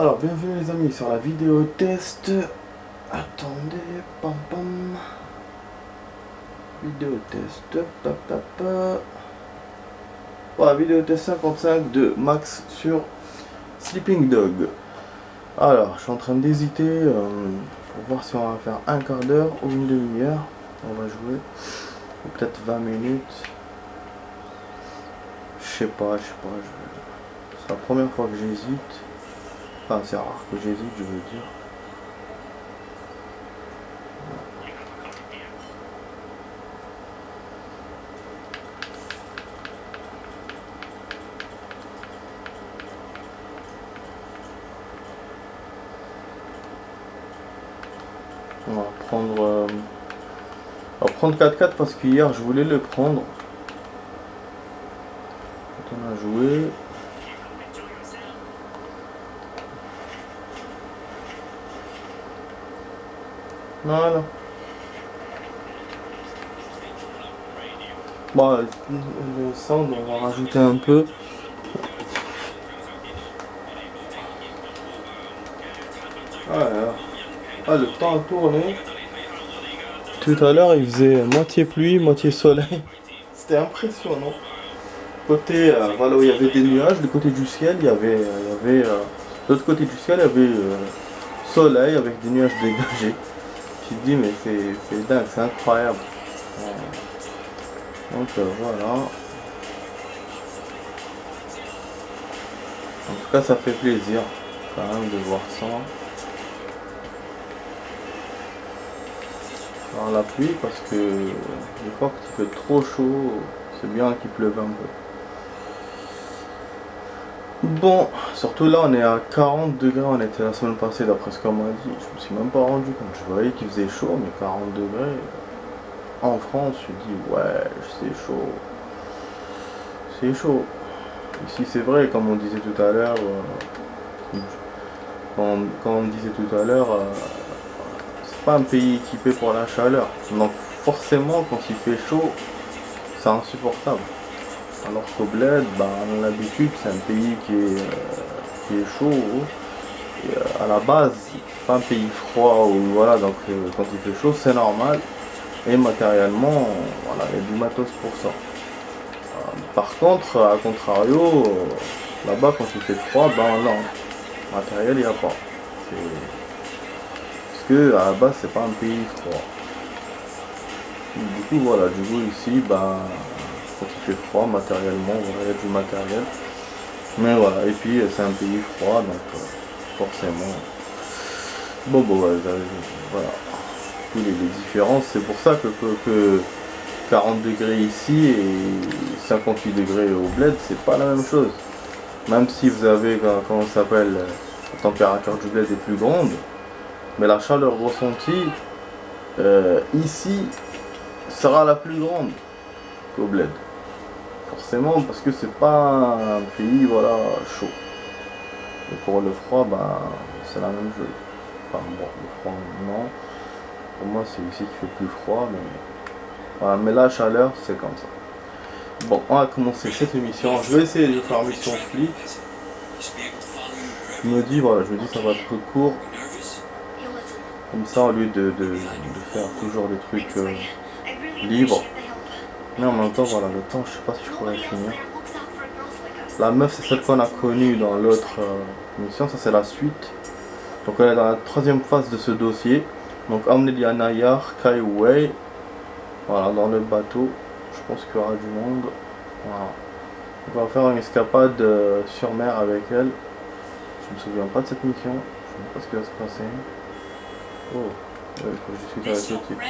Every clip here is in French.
Alors, bienvenue les amis sur la vidéo test. Attendez, pam pam. Vidéo test, tap tap. Voilà, vidéo test 55 de Max sur Sleeping Dog. Alors, je suis en train d'hésiter pour voir si on va faire un quart d'heure ou une demi-heure. On va jouer, ou peut-être 20 minutes. Je sais pas. C'est la première fois que j'hésite. Enfin, c'est rare que j'hésite, je veux dire. On va prendre 4-4 parce qu'hier je voulais le prendre. Quand on a joué. Voilà. Bon, le sound, on va rajouter un peu. Voilà. Ah, le temps a tourné. Tout à l'heure, il faisait moitié pluie, moitié soleil. C'était impressionnant. Côté, voilà, où il y avait des nuages, du côté du ciel, il y avait l'autre côté du ciel, il y avait soleil avec des nuages dégagés. Tu te dis, mais c'est dingue, c'est incroyable. Donc voilà. En tout cas, ça fait plaisir quand même de voir ça. Alors la pluie, parce que des fois qu'il fait trop chaud, c'est bien qu'il pleuve un peu. Bon, surtout là on est à 40 degrés, on était la semaine passée d'après ce qu'on m'a dit. Je me suis même pas rendu compte, je voyais qu'il faisait chaud, mais 40 degrés en France, je dis ouais, c'est chaud. C'est chaud. Ici c'est vrai, comme on disait tout à l'heure, quand on disait tout à l'heure, c'est pas un pays équipé pour la chaleur. Donc forcément quand il fait chaud, c'est insupportable. Alors qu'au bled, bah, on a l'habitude, c'est un pays qui est chaud. Et, à la base, c'est pas un pays froid où voilà, donc quand il fait chaud, c'est normal. Et matériellement, voilà, il y a du matos pour ça. Par contre, à contrario, là-bas quand il fait froid, ben non, matériel il n'y a pas. Parce que à la base c'est pas un pays froid. Du coup voilà, du coup ici, ben quand il fait froid, matériellement, voilà, il y a du matériel. Mais voilà, et puis c'est un pays froid, donc forcément. Bon, voilà. Tous les différences, c'est pour ça que 40 degrés ici et 58 degrés au bled, c'est pas la même chose. Même si vous avez, comment ça s'appelle, la température du bled est plus grande, mais la chaleur ressentie ici sera la plus grande qu'au bled. Forcément, parce que c'est pas un pays voilà chaud. Et pour le froid, ben c'est la même chose. Enfin bon, le froid non. Pour moi c'est ici qu'il fait plus froid, mais voilà, mais la chaleur c'est comme ça. Bon, on va commencer cette émission. Je vais essayer de faire mission flic. Je me dis ça va être court. Comme ça, au lieu de faire toujours des trucs libres. Mais en même temps, voilà, le temps, je sais pas si je pourrais finir. La meuf, c'est celle qu'on a connue dans l'autre mission, ça c'est la suite. Donc on est dans la troisième phase de ce dossier. Donc Amelia Nayar, Kai Wei. Voilà, dans le bateau. Je pense qu'il y aura du monde. Voilà. On va faire une escapade sur mer avec elle. Je me souviens pas de cette mission. Je sais pas ce qui va se passer. Oh, il faut que je discute avec le type.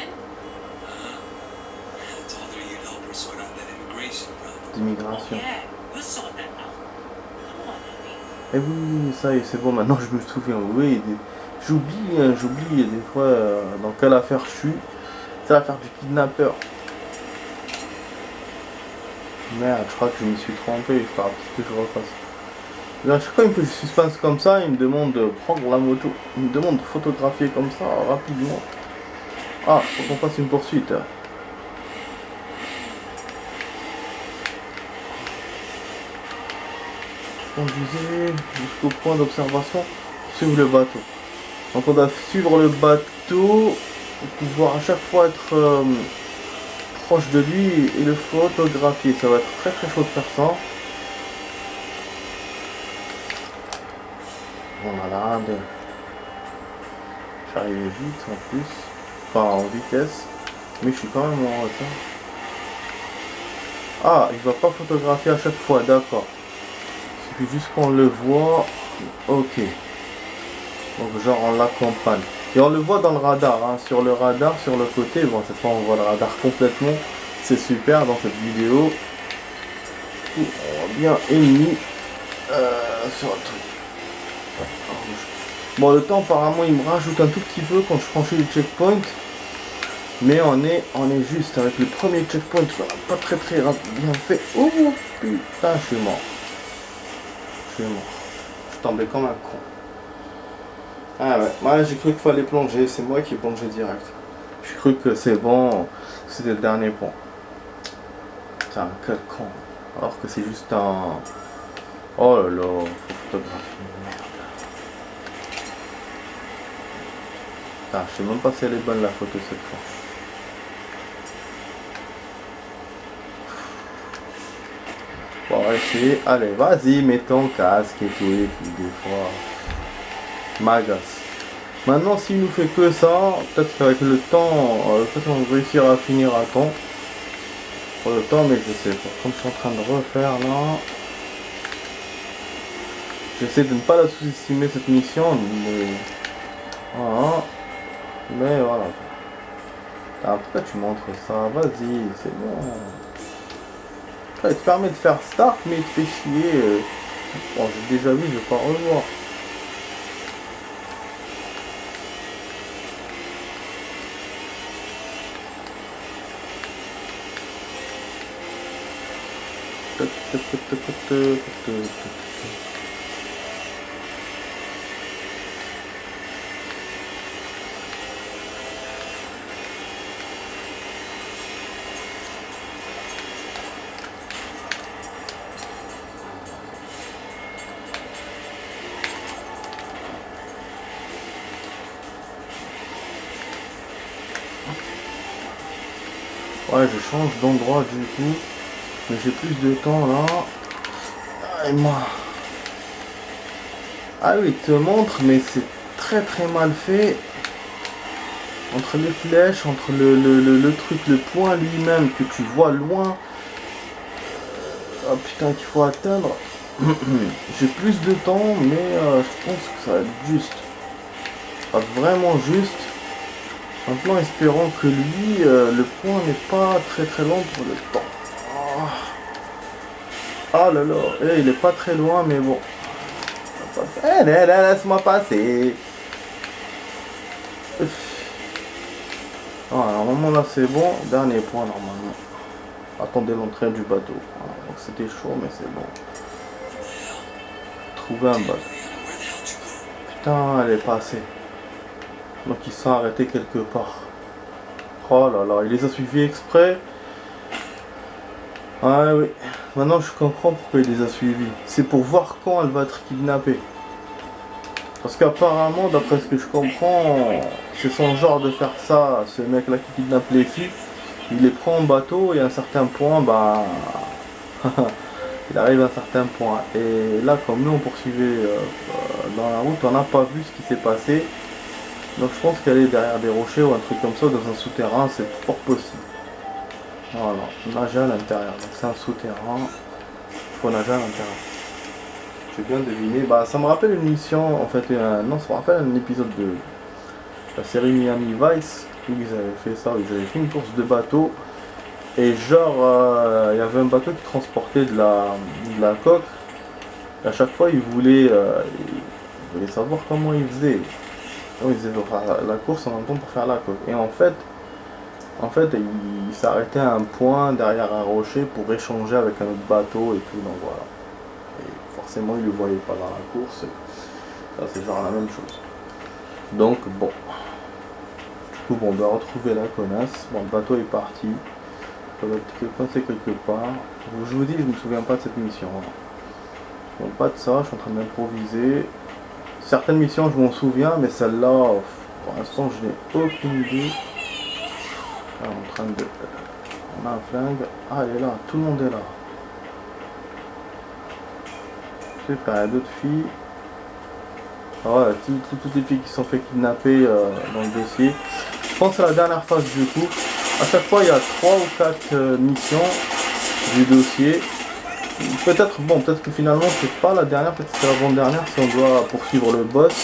D'immigration. Et oui, ça y est, c'est bon, maintenant je me souviens. Oui, j'oublie des fois dans quelle affaire je suis. C'est l'affaire du kidnappeur. Merde, je crois que je me suis trompé, il faudra que je refasse. À chaque fois qu'il me fait du suspense comme ça, il me demande de prendre la moto. Il me demande de photographier comme ça, rapidement. Ah, faut qu'on fasse une poursuite. Conduisez jusqu'au point d'observation suivre le bateau. Donc on doit suivre le bateau pour pouvoir à chaque fois être proche de lui et le photographier. Ça va être très très chaud de faire ça. Voilà, j'arrive vite en plus, enfin en vitesse, mais je suis quand même en retard. Ah, il va pas photographier à chaque fois, d'accord. Il suffit juste qu'on le voit. Ok. Donc genre on l'accompagne. Et on le voit dans le radar, hein. Sur le radar, sur le côté. Bon, cette fois on voit le radar complètement. C'est super dans cette vidéo. On voit bien ennemi sur le truc. Bon, le temps apparemment il me rajoute un tout petit peu quand je franchis le checkpoint. Mais on est juste avec le premier checkpoint, pas très bien fait. Oh putain, je suis mort. Je suis tombé comme un con. Ah ouais, moi j'ai cru qu'il fallait plonger, c'est moi qui ai plongé direct. J'ai cru que c'est bon, c'était le dernier point. Putain, quel con. Alors que c'est juste un... Oh là là, faut photographier. Merde. Putain, je sais même pas si elle est bonne la photo cette fois. Bon, on va essayer. Allez, vas-y, mets ton casque et tout, des fois. M'agace. Maintenant, s'il nous fait que ça, peut-être qu'avec le temps, peut-être on va réussir à finir à temps. Pour le temps, mais je sais pas. Comme je suis en train de refaire là, j'essaie de ne pas la sous-estimer cette mission. Mais voilà. Mais voilà. Ah, pourquoi tu montres ça? Vas-y, c'est bon. Ça te permet de faire start, mais il te fait chier. Bon, j'ai déjà vu, je vais pas revoir. Ouais, je change d'endroit du coup, mais j'ai plus de temps là. Et moi. Ah oui, il te montre, mais c'est très mal fait. Entre les flèches, entre le truc, le point lui-même que tu vois loin. Oh putain, qu'il faut atteindre. J'ai plus de temps, mais je pense que ça va être juste. Ça va être vraiment juste. Maintenant, espérons que lui, le point n'est pas très loin pour le temps. Oh là là, il est pas très loin, mais bon. Laisse-moi passer. Ah, normalement là c'est bon, dernier point normalement. Attendez l'entrée du bateau. Voilà, donc c'était chaud, mais c'est bon. Trouver un bateau. Putain, elle est passée. Donc ils sont arrêtés quelque part. Oh là là, il les a suivis exprès. Ah oui, maintenant je comprends pourquoi il les a suivis. C'est pour voir quand elle va être kidnappée. Parce qu'apparemment, d'après ce que je comprends, c'est son genre de faire ça, ce mec là qui kidnappe les filles. Il les prend en bateau et à un certain point, bah... il arrive à un certain point. Et là, comme nous on poursuivait dans la route, on n'a pas vu ce qui s'est passé. Donc je pense qu'elle est derrière des rochers ou un truc comme ça, dans un souterrain, c'est fort possible. Voilà, nager à l'intérieur. Donc c'est un souterrain, il faut nager à l'intérieur. J'ai bien deviné. Bah ça me rappelle une mission, en fait, non, ça me rappelle un épisode de la série Miami Vice, où ils avaient fait ça, ils avaient fait une course de bateau. Et genre, il y avait un bateau qui transportait de la coque. Et à chaque fois, ils voulaient savoir comment ils faisaient. Donc, ils faisaient la course en même temps pour faire la coque. Et en fait, ils s'arrêtaient à un point derrière un rocher pour échanger avec un autre bateau et tout. Donc voilà. Et forcément, ils ne le voyaient pas dans la course. Ça, c'est genre la même chose. Donc bon. Du coup, bon, on doit retrouver la connasse. Bon, le bateau est parti. Ça doit être coincé quelque part. Je vous dis, je ne me souviens pas de cette mission. Je ne me souviens pas de ça, je suis en train d'improviser. certaines missions je m'en souviens, mais celle-là, pour l'instant je n'ai aucune idée. Là, en train de... On a un flingue. Ah, elle est là, tout le monde est là. Je sais pas, il y a d'autres filles. Ah ouais, toutes les filles qui sont fait kidnapper dans le dossier. Je pense que c'est la dernière phase du coup. À chaque fois il y a 3 ou 4 missions du dossier. Peut-être, bon, peut-être que finalement c'est pas la dernière, peut-être que c'est l'avant-dernière si on doit poursuivre le boss.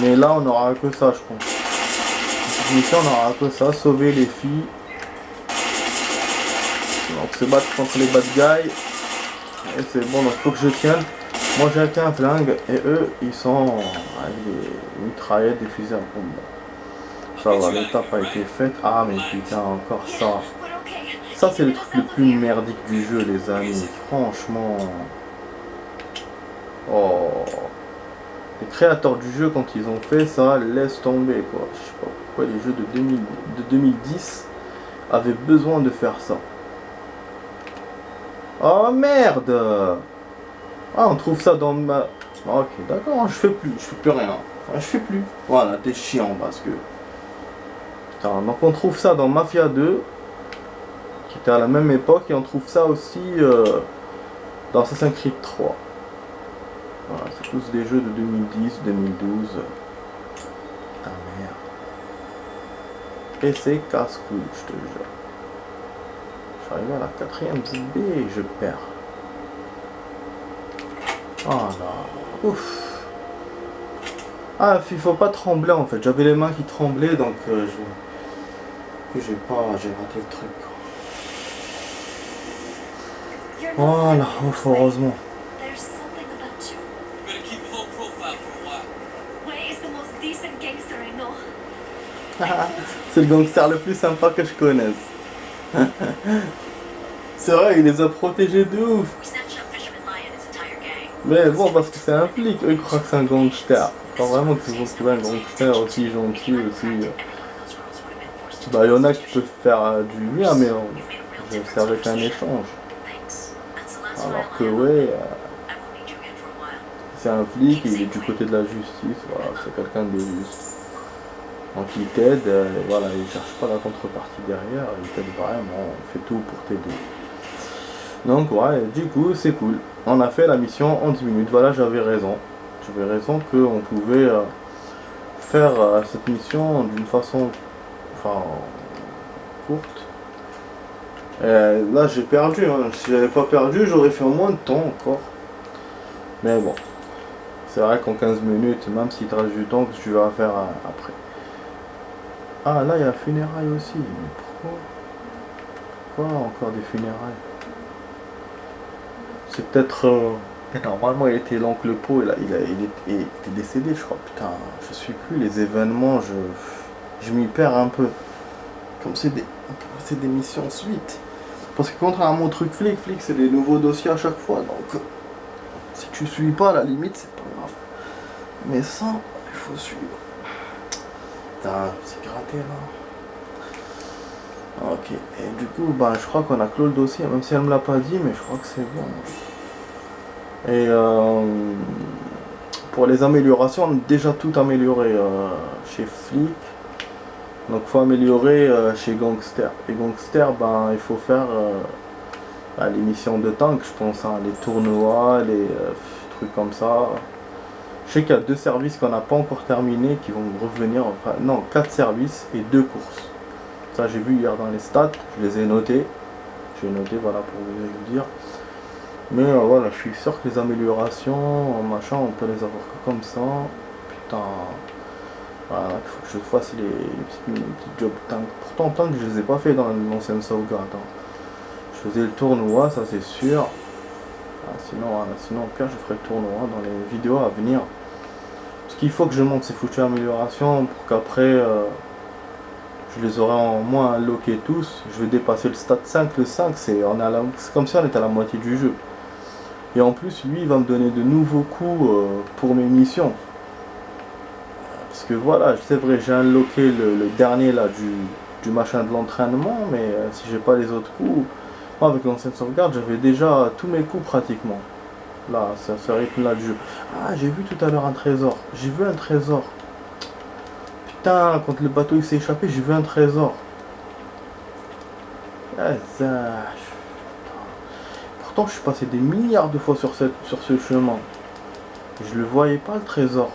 Mais là on n'aura que ça je pense. Cette mission on n'aura que ça, sauver les filles. Donc se battre contre les bad guys. Et c'est bon, donc faut que je tienne. Moi j'ai qu'un flingue et eux ils sont avec des mitraillettes, des fusils à pompe. Ça va, l'étape a été faite. Ah mais putain, encore ça. Ça c'est le truc le plus merdique du jeu les amis. Franchement. Oh. Les créateurs du jeu quand ils ont fait ça, laisse tomber quoi. Je sais pas pourquoi les jeux de 2010 avaient besoin de faire ça. Oh merde. Ah, on trouve ça dans ma... Ok, d'accord, je fais plus rien. Enfin, je fais plus. Voilà, t'es chiant parce que... Putain, donc on trouve ça dans Mafia 2, qui était à la même époque, et on trouve ça aussi dans Assassin's Creed 3. Voilà, c'est tous des jeux de 2010, 2012. Putain, merde. Et c'est casse-couille, je te jure. Je suis arrivé à la 4ème ZB et je perds. Oh là, ouf. Ah, il faut pas trembler en fait. J'avais les mains qui tremblaient donc j'ai raté le truc. Voilà, heureusement. C'est le gangster le plus sympa que je connaisse. C'est vrai, il les a protégés de ouf. Mais bon, parce que c'est un flic, eux ils croient que c'est un gangster. Quand vraiment que c'est trouver un gangster aussi gentil, aussi... Bah il y en a qui peuvent faire du bien, mais c'est avec un échange. Alors que ouais, c'est un flic et il est du côté de la justice, voilà, c'est quelqu'un de juste. Donc il t'aide, voilà, il cherche pas la contrepartie derrière, il t'aide vraiment, il fait tout pour t'aider. Donc ouais, du coup c'est cool. On a fait la mission en 10 minutes, voilà j'avais raison. J'avais raison qu'on pouvait faire cette mission d'une façon courte. Là j'ai perdu, hein. Si j'avais pas perdu j'aurais fait moins de temps encore. Mais bon, c'est vrai qu'en 15 minutes, même s'il te reste du temps, que tu vas faire après. Ah là il y a funérailles aussi, mais pourquoi encore des funérailles? C'est peut-être... normalement il était l'oncle Po, il était décédé je crois. Putain, je suis plus les événements, je m'y perds un peu. Comme c'est des missions suite. Parce que contrairement au truc flic c'est des nouveaux dossiers à chaque fois. Donc si tu suis pas à la limite c'est pas grave. Mais ça, il faut suivre. Putain, c'est gratté là. Ok, et du coup, bah, je crois qu'on a clos le dossier, même si elle me l'a pas dit, mais je crois que c'est bon. Et pour les améliorations, on a déjà tout amélioré chez Flic. Donc faut améliorer chez Gangster. Et Gangster, ben, il faut faire les missions de tank, je pense, hein, les tournois, les trucs comme ça. Je sais qu'il y a 2 services qu'on n'a pas encore terminés qui vont revenir, enfin non, 4 services et 2 courses. Ça j'ai vu hier dans les stats, je les ai notés. J'ai noté, voilà, pour vous dire. Mais voilà, je suis sûr que les améliorations, machin, on peut les avoir que comme ça. Putain. Voilà, il faut que je fasse les petits jobs tank. Pourtant, tank, je les ai pas fait dans l'ancienne sauvegarde. Hein. Je faisais le tournoi, ça c'est sûr. Sinon, au pire, je ferai le tournoi dans les vidéos à venir. Ce qu'il faut que je monte ces foutues améliorations pour qu'après, je les aurai en moins unlockés tous. Je vais dépasser le stade 5. Le 5, c'est comme si on était à la moitié du jeu. Et en plus, lui, il va me donner de nouveaux coups pour mes missions. Parce que voilà, c'est vrai, j'ai unlocké le dernier là du machin de l'entraînement, mais si j'ai pas les autres coups, moi avec l'ancienne sauvegarde, j'avais déjà tous mes coups pratiquement. Là, ce rythme-là du jeu. Ah, j'ai vu tout à l'heure un trésor. J'ai vu un trésor. Putain, quand le bateau il s'est échappé, j'ai vu un trésor. Ah, ça... Pourtant, je suis passé des milliards de fois sur ce chemin. Je le voyais pas, le trésor.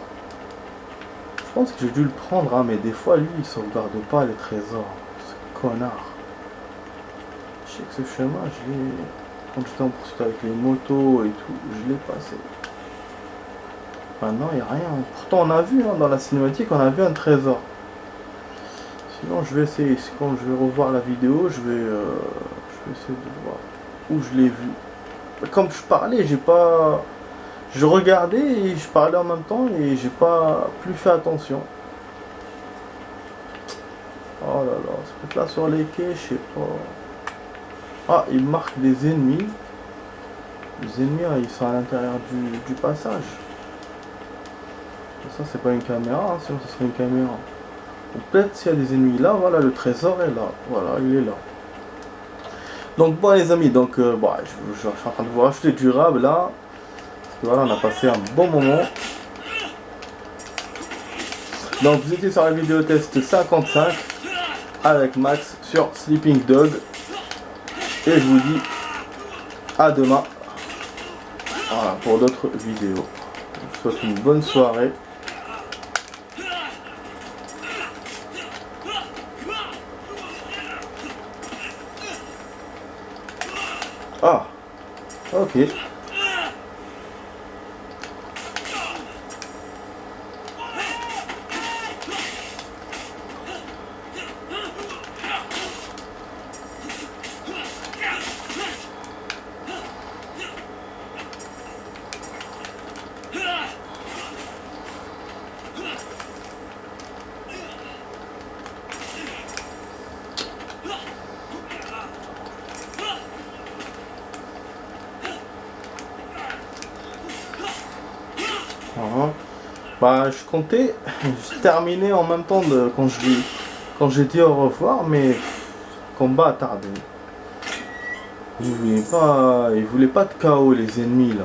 Je pense que j'ai dû le prendre, hein, mais des fois, lui, il sauvegarde pas les trésors. Ce connard. Je sais que ce chemin, je l'ai... Quand j'étais en poursuite avec les motos et tout, je l'ai passé. Maintenant, il n'y a rien. Pourtant, on a vu, hein, dans la cinématique, on a vu un trésor. Sinon, je vais essayer. Quand je vais revoir la vidéo, je vais essayer de voir où je l'ai vu. Comme je parlais, j'ai pas... Je regardais et je parlais en même temps et j'ai pas plus fait attention. Oh là là, c'est peut-être là sur les quais, je sais pas. Ah, il marque des ennemis. Les ennemis, ils sont à l'intérieur du passage. Ça, c'est pas une caméra, hein, sinon ce serait une caméra. Ou peut-être s'il y a des ennemis là, voilà, le trésor est là. Voilà, il est là. Donc, bon, les amis, donc, bon, je suis en train de vous racheter du rab là. Parce que voilà, on a passé un bon moment. Donc, vous étiez sur la vidéo test 55 avec Max sur Sleeping Dog. Et je vous dis à demain. Voilà, pour d'autres vidéos. Je vous souhaite une bonne soirée. Ah, ok. Bah, je comptais terminer en même temps de quand j'ai dit au revoir, mais le combat a tardé. Ils voulaient pas de KO les ennemis là.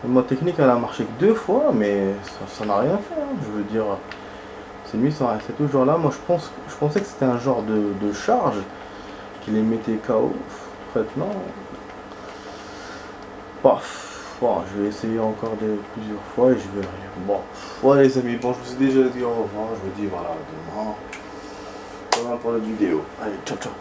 Ma technique elle a marché que 2 fois, mais ça n'a rien fait. Hein. Je veux dire, ces ennemis sont restés toujours là. Moi je pensais que c'était un genre de charge qui les mettait KO. En fait non. Paf. Bon, je vais essayer encore plusieurs fois et je verrai. Bon, voilà les amis, bon, je vous ai déjà dit au revoir. Je vous dis voilà, demain pour la vidéo. Allez, ciao, ciao.